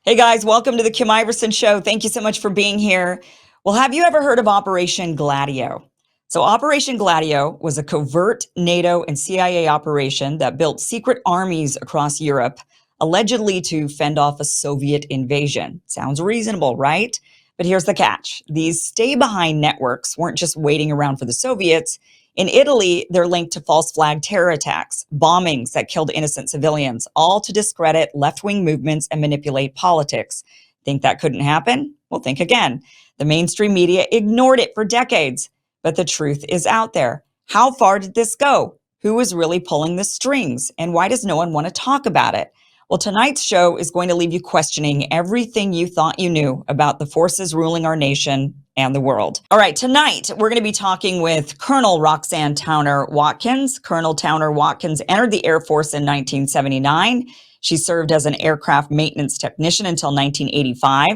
Hey guys, welcome to the Kim Iverson Show. Thank you so much for being here. Well, have you ever heard of Operation Gladio? So Operation Gladio was a covert NATO and CIA operation that built secret armies across Europe, allegedly to fend off a Soviet invasion. Sounds reasonable, right? But here's the catch. These stay-behind networks weren't just waiting around for the Soviets. In Italy, they're linked to false flag terror attacks, bombings that killed innocent civilians, all to discredit left-wing movements and manipulate politics. Think that couldn't happen? Well, think again. The mainstream media ignored it for decades, but the truth is out there. How far did this go? Who was really pulling the strings? And why does no one want to talk about it? Well, tonight's show is going to leave you questioning everything you thought you knew about the forces ruling our nation and the world. All right, tonight we're going to be talking with Colonel Roxanne Towner Watkins. Colonel Towner Watkins entered the Air Force in 1979. She served as an aircraft maintenance technician until 1985.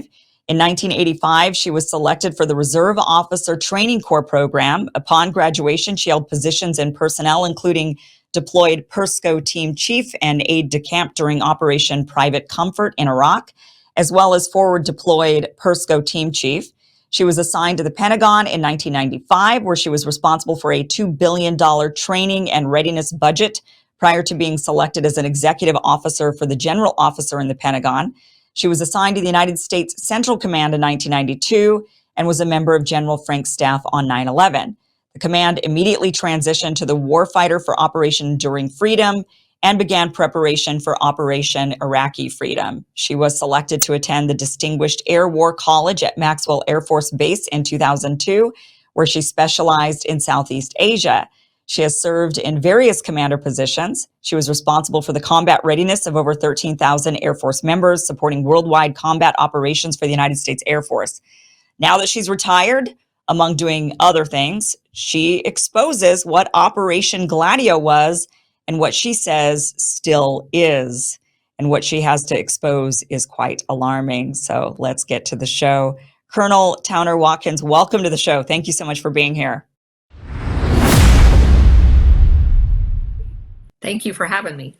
In 1985, she was selected for the Reserve Officer Training Corps program. Upon graduation, she held positions in personnel, including deployed PERSCO team chief and aide-de-camp during Operation Private Comfort in Iraq, as well as forward deployed PERSCO team chief. She was assigned to the Pentagon in 1995, where she was responsible for a $2 billion training and readiness budget prior to being selected as an executive officer for the general officer in the Pentagon. She was assigned to the United States Central Command in 1992 and was a member of General Frank's staff on 9/11. The command immediately transitioned to the warfighter for Operation Enduring Freedom and began preparation for Operation Iraqi Freedom. She was selected to attend the Distinguished Air War College at Maxwell Air Force Base in 2002, where she specialized in Southeast Asia. She has served in various commander positions. She was responsible for the combat readiness of over 13,000 Air Force members, supporting worldwide combat operations for the United States Air Force. Now that she's retired, among doing other things, she exposes what Operation Gladio was and what she says still is. And what she has to expose is quite alarming. So let's get to the show. Colonel Towner Watkins, welcome to the show. Thank you so much for being here. Thank you for having me.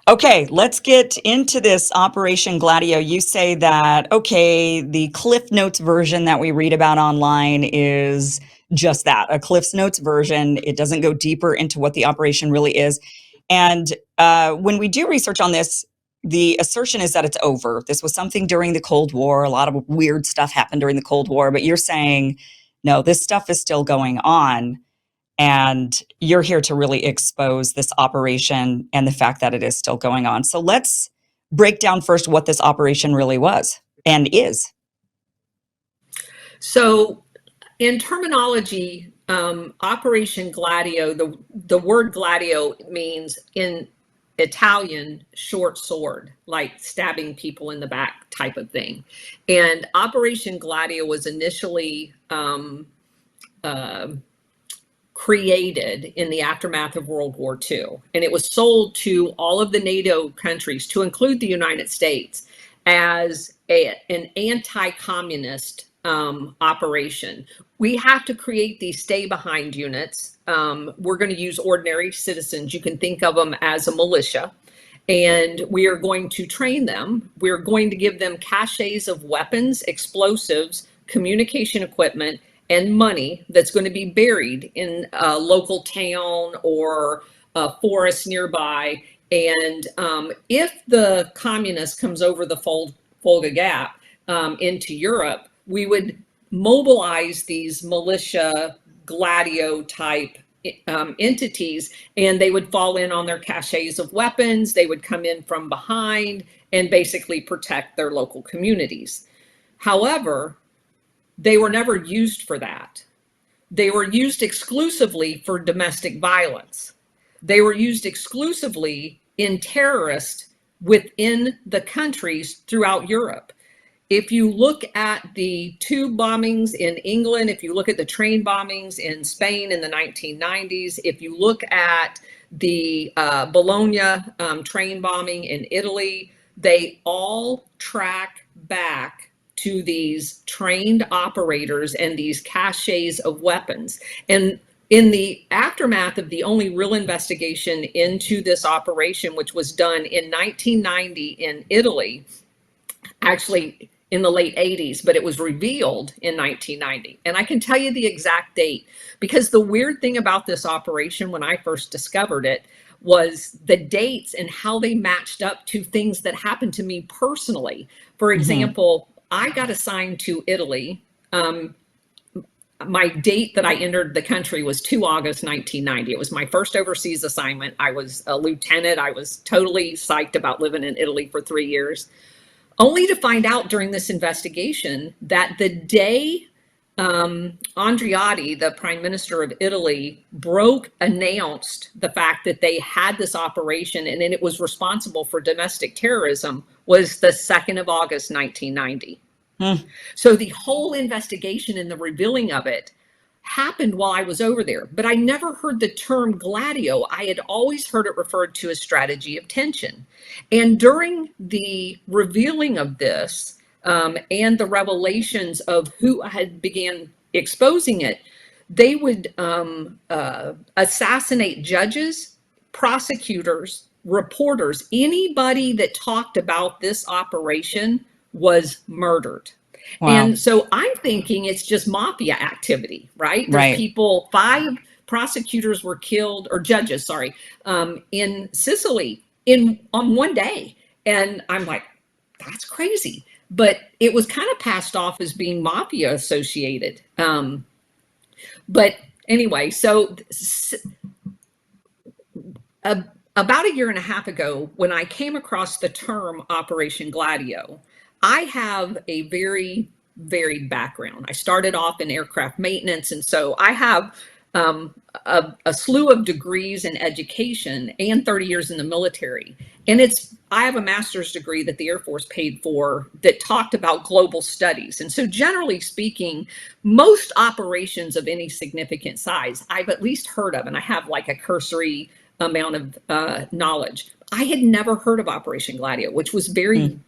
Okay, let's get into this Operation Gladio. You say that, okay, the Cliff Notes version that we read about online is just that, a Cliff Notes version. It doesn't go deeper into what the operation really is. And when we do research on this, the assertion is that it's over. This was something during the Cold War. A lot of weird stuff happened during the Cold War, but you're saying, no, this stuff is still going on. And you're here to really expose this operation and the fact that it is still going on. So let's break down first what this operation really was and is. So in terminology, Operation Gladio, the word Gladio means in Italian short sword, like stabbing people in the back type of thing. And Operation Gladio was initially created in the aftermath of World War II. And it was sold to all of the NATO countries, to include the United States, as an anti-communist operation. We have to create these stay-behind units. We're going to use ordinary citizens. You can think of them as a militia. And we are going to train them. We're going to give them caches of weapons, explosives, communication equipment, and money that's going to be buried in a local town or a forest nearby. And if the communist comes over the Volga Gap into Europe, we would mobilize these militia Gladio type entities, and they would fall in on their caches of weapons. They would come in from behind and basically protect their local communities. However, they were never used for that. They were used exclusively for domestic violence. They were used exclusively in terrorists within the countries throughout Europe. If you look at the tube bombings in England, if you look at the train bombings in Spain in the 1990s, if you look at the Bologna train bombing in Italy, they all track back to these trained operators and these caches of weapons. And in the aftermath of the only real investigation into this operation, which was done in 1990 in Italy, actually in the late 80s, but it was revealed in 1990. And I can tell you the exact date because the weird thing about this operation when I first discovered it was the dates and how they matched up to things that happened to me personally. For example, I got assigned to Italy. My date that I entered the country was 2 August 1990. It was my first overseas assignment. I was a lieutenant. I was totally psyched about living in Italy for 3 years, only to find out during this investigation that the day Andreotti, the prime minister of Italy, announced the fact that they had this operation and then it was responsible for domestic terrorism was the 2nd of August 1990. So the whole investigation and the revealing of it happened while I was over there, but I never heard the term Gladio. I had always heard it referred to as strategy of tension. And during the revealing of this and the revelations of who had began exposing it, they would assassinate judges, prosecutors, reporters. Anybody that talked about this operation was murdered. Wow. And so I'm thinking it's just mafia activity, right? There's people, 5 prosecutors were killed, or judges, sorry, in Sicily on one day. And I'm like, that's crazy. But it was kind of passed off as being mafia associated. But anyway, so about a year and a half ago, when I came across the term Operation Gladio, I have a very varied background. I started off in aircraft maintenance, and so I have a slew of degrees in education and 30 years in the military. And I have a master's degree that the Air Force paid for that talked about global studies. And so generally speaking, most operations of any significant size, I've at least heard of, and I have like a cursory amount of knowledge. I had never heard of Operation Gladio, which was very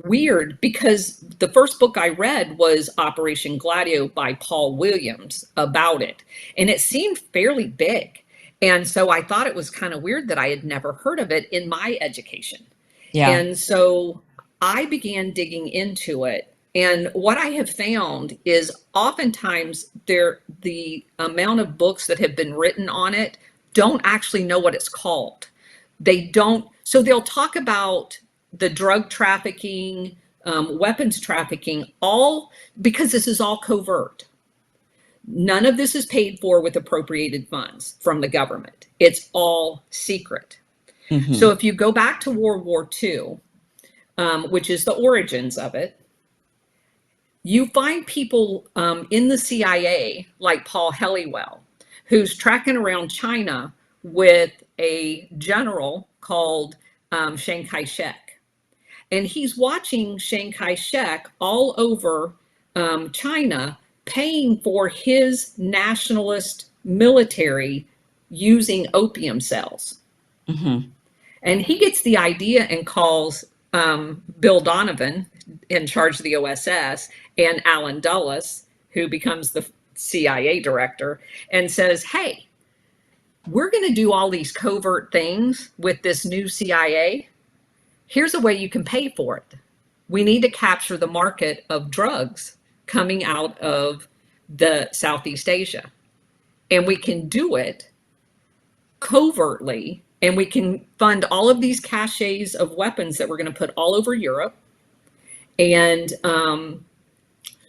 weird because the first book I read was Operation Gladio by Paul Williams about it. And it seemed fairly big. And so I thought it was kind of weird that I had never heard of it in my education. Yeah. And so I began digging into it. And what I have found is oftentimes the amount of books that have been written on it don't actually know what it's called. They don't. So they'll talk about the drug trafficking, weapons trafficking, all because this is all covert. None of this is paid for with appropriated funds from the government. It's all secret. So if you go back to World War II, which is the origins of it, you find people in the CIA like Paul Helliwell, who's tracking around China with a general called Chiang Kai-shek. And he's watching Chiang Kai-shek all over China, paying for his nationalist military using opium cells. And he gets the idea and calls Bill Donovan, in charge of the OSS, and Alan Dulles, who becomes the CIA director, and says, hey, we're going to do all these covert things with this new CIA. Here's a way you can pay for it. We need to capture the market of drugs coming out of the Southeast Asia. And we can do it covertly, and we can fund all of these caches of weapons that we're going to put all over Europe. And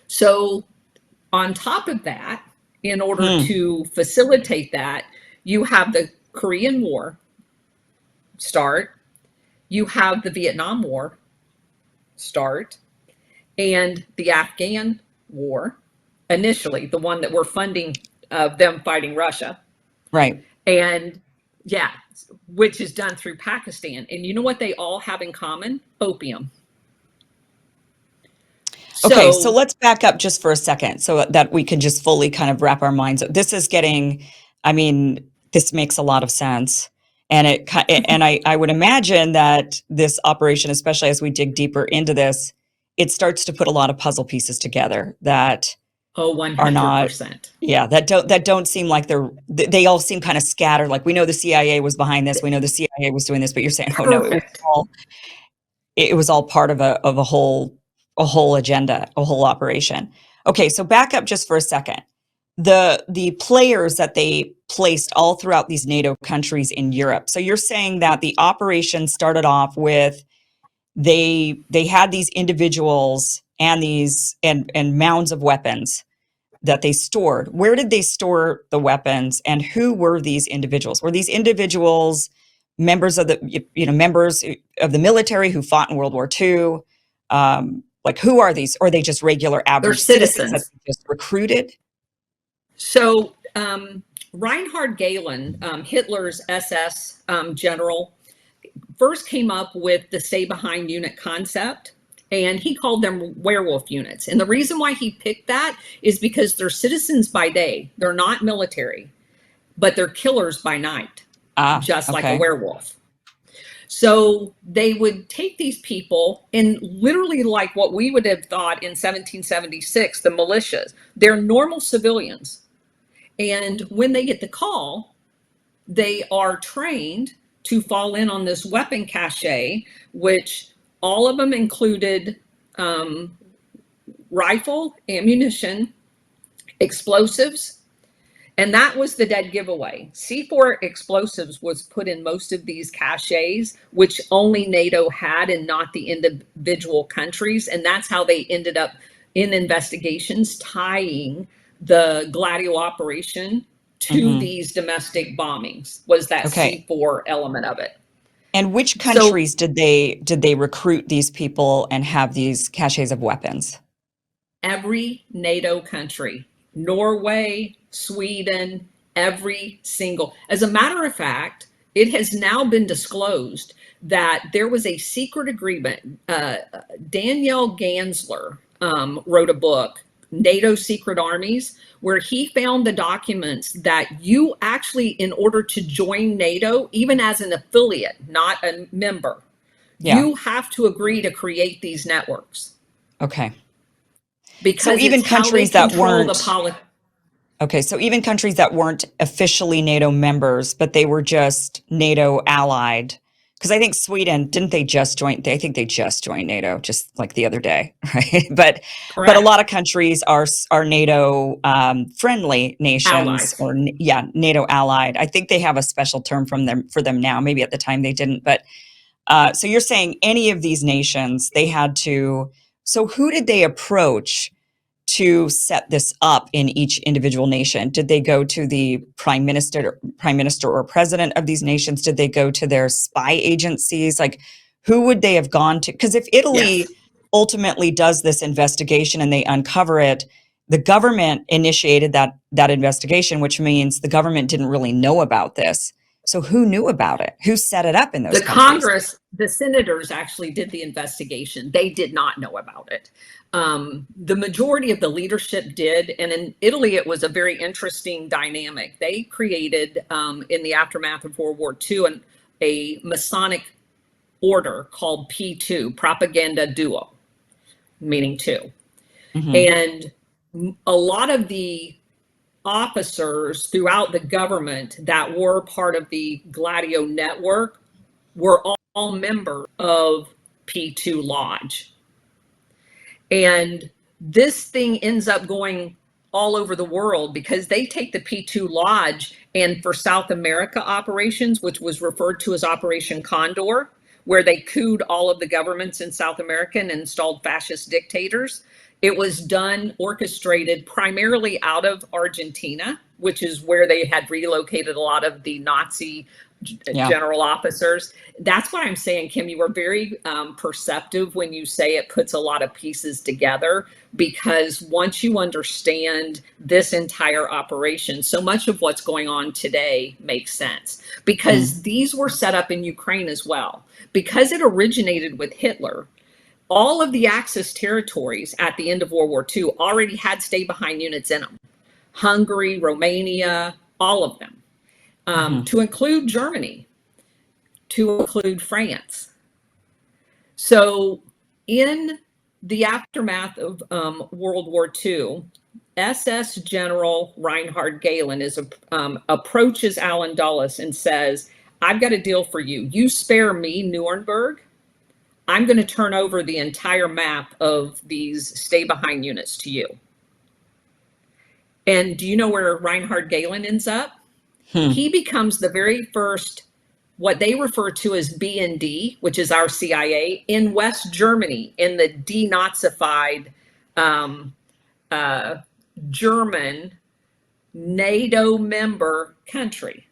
so on top of that, in order to facilitate that, you have the Korean War start, you have the Vietnam War start, and the Afghan War, initially, the one that we're funding them fighting Russia. Right. And yeah, which is done through Pakistan. And you know what they all have in common? Opium. Okay, so let's back up just for a second so that we can just fully kind of wrap our minds. This is getting, I mean, this makes a lot of sense. And I would imagine that this operation, especially as we dig deeper into this, it starts to put a lot of puzzle pieces together that 100%. are not, that don't seem like they all seem kind of scattered. Like we know the CIA was behind this, we know the CIA was doing this, but you're saying, oh no, it was all. it was all part of a whole agenda, a whole operation. Okay, so back up just for a second. The players that they placed all throughout these NATO countries in Europe. So you're saying that the operation started off with they had these individuals and these and mounds of weapons that they stored. Where did they store the weapons, and who were these individuals? Were these individuals members of members of the military who fought in World War II? Like, who are these? Or are they just regular They're average citizens that citizens. they just recruited? So Reinhard Gehlen, Hitler's SS general, first came up with the stay behind unit concept, and he called them werewolf units. And the reason why he picked that is because they're citizens by day. They're not military, but they're killers by night, just like a Okay. werewolf. So they would take these people and literally, like what we would have thought in 1776, the militias, they're normal civilians. And when they get the call, they are trained to fall in on this weapon cache, which all of them included rifle, ammunition, explosives, and that was the dead giveaway. C4 explosives was put in most of these caches, which only NATO had and not the individual countries. And that's how they ended up in investigations tying the Gladio operation to these domestic bombings, was that Okay. C4 element of it. And which So countries did they recruit these people and have these caches of weapons? every NATO country, Norway, Sweden, every single. As a matter of fact, it has now been disclosed that there was a secret agreement. Daniel Gansler wrote a book, NATO Secret Armies, where he found the documents that you actually, in order to join NATO, even as an affiliate, not a member, Yeah. you have to agree to create these networks Okay. So because even it's how they countries that control the weren't politics. Okay, so even countries that weren't officially NATO members, but they were just NATO allied. Because I think Sweden, didn't they just join? I think they just joined NATO just like the other day, right? But a Correct. lot of countries are NATO friendly nations, Allies. or yeah, NATO allied. I think they have a special term from them for them now. Maybe at the time they didn't. But so you're saying any of these nations, they had to. So who did they approach to set this up in each individual nation? Did they go to the prime minister or president of these nations? Did they go to their spy agencies? Like, who would they have gone to? Because if Yes. Italy ultimately does this investigation and they uncover it, the government initiated that investigation, which means the government didn't really know about this. So who knew about it? Who set it up in those The countries? Congress, the senators actually did the investigation. They did not know about it. The majority of the leadership did. And in Italy, it was a very interesting dynamic. They created, in the aftermath of World War II, a Masonic order called P2, Propaganda Duo, meaning two. Hmm. And a lot of the officers throughout the government that were part of the Gladio network were all members of P2 Lodge. And this thing ends up going all over the world because they take the P2 Lodge, and for South America operations, which was referred to as Operation Condor, where they couped all of the governments in South America and installed fascist dictators. It was done, orchestrated primarily out of Argentina, which is where they had relocated a lot of the Nazi Yeah. general officers. That's why I'm saying, Kim, you were very perceptive when you say it puts a lot of pieces together, because once you understand this entire operation, so much of what's going on today makes sense, because these were set up in Ukraine as well. Because it originated with Hitler, all of the Axis territories at the end of World War II already had stay behind units in them. Hungary, Romania, all of them, Hmm. to include Germany, to include France. So in the aftermath of World War II, SS General Reinhard Gehlen approaches Alan Dulles and says, I've got a deal for you. You spare me Nuremberg, I'm going to turn over the entire map of these stay behind units to you. And do you know where Reinhard Gehlen ends up? Hmm. He becomes the very first, what they refer to as BND, which is our CIA, in West Germany, in the denazified um, German NATO member country,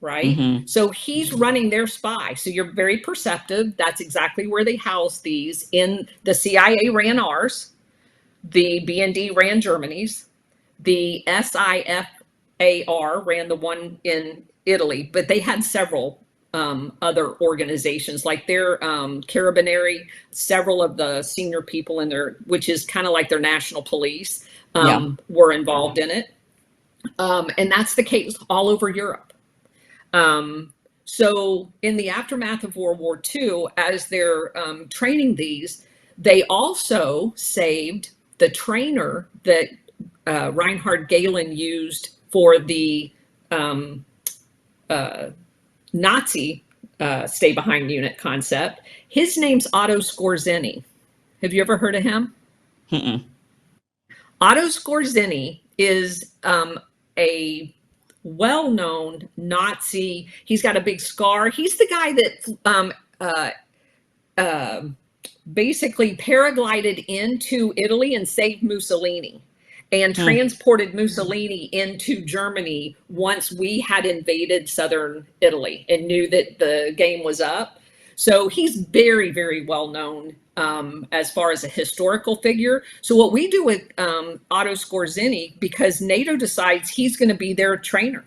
right? Hmm. So he's running their spy. So you're very perceptive. That's exactly where they house these. In the CIA ran ours, the BND ran Germany's, the SIFAR ran the one in Italy, but they had several other organizations like their Carabinieri, several of the senior people in their, which is kind of like their national police, Yeah. were involved in it. And that's the case all over Europe. So in the aftermath of World War II, as they're training these, they also saved the trainer that Reinhard Gehlen used for the Nazi stay behind unit concept. His name's Otto Skorzeny. Have you ever heard of him? Mm-mm. Otto Skorzeny is a well-known Nazi. He's got a big scar. He's the guy that basically paraglided into Italy and saved Mussolini and Hmm. transported Mussolini into Germany once we had invaded southern Italy and knew that the game was up. So he's very, very well known as far as a historical figure. So what we do with Otto Skorzeny, because NATO decides he's going to be their trainer.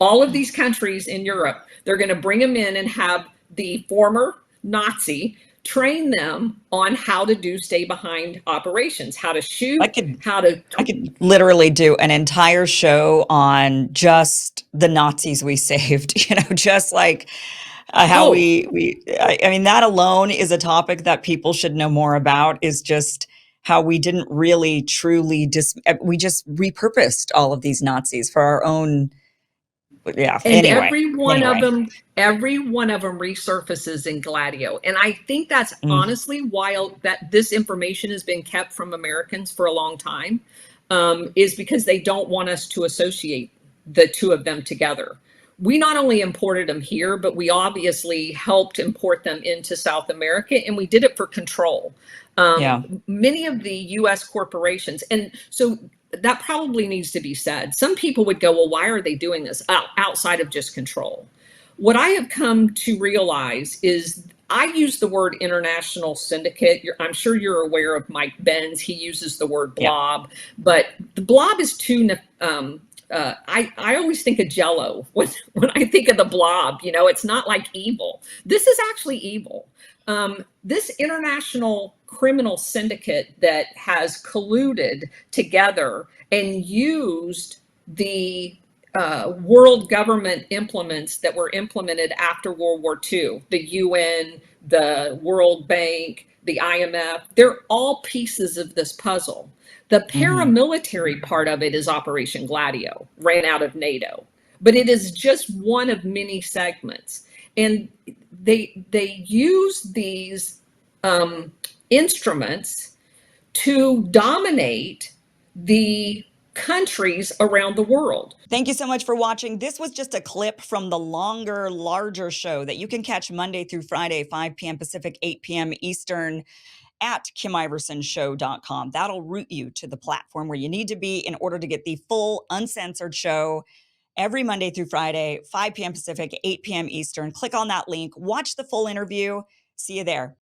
All of these countries in Europe, they're going to bring him in and have the former Nazi train them on how to do stay behind operations, how to shoot, I could how to. I could literally do an entire show on just the Nazis we saved, just like how Oh, I mean, that alone is a topic that people should know more about, is just how we didn't really truly we just repurposed all of these Nazis for our own. Yeah. and Anyway. Anyway. every one of them resurfaces in Gladio. And I think that's Mm, honestly why that this information has been kept from Americans for a long time, is because they don't want us to associate the two of them together. We not only imported them here, but we obviously helped import them into South America, and we did it for control. yeah. Many of the US corporations, and so that probably needs to be said. Some people would go, well, why are they doing this outside of just control? What I have come to realize is I use the word international syndicate. I'm sure you're aware of Mike Benz. He uses the word Yeah. blob, but the blob is too. I always think of Jello when I think of the blob. It's not like evil. This is actually evil. This international criminal syndicate that has colluded together and used the world government implements that were implemented after World War II, the UN, the World Bank, the IMF, they're all pieces of this puzzle. The Hmm. paramilitary part of it is Operation Gladio, ran out of NATO, but it is just one of many segments. And they use these instruments to dominate the countries around the world. Thank you so much for watching. This was just a clip from the longer, larger show that you can catch Monday through Friday, 5 p.m. Pacific, 8 p.m. Eastern, at KimIversonShow.com. That'll route you to the platform where you need to be in order to get the full uncensored show every Monday through Friday, 5 p.m. Pacific, 8 p.m. Eastern. Click on that link, watch the full interview. See you there.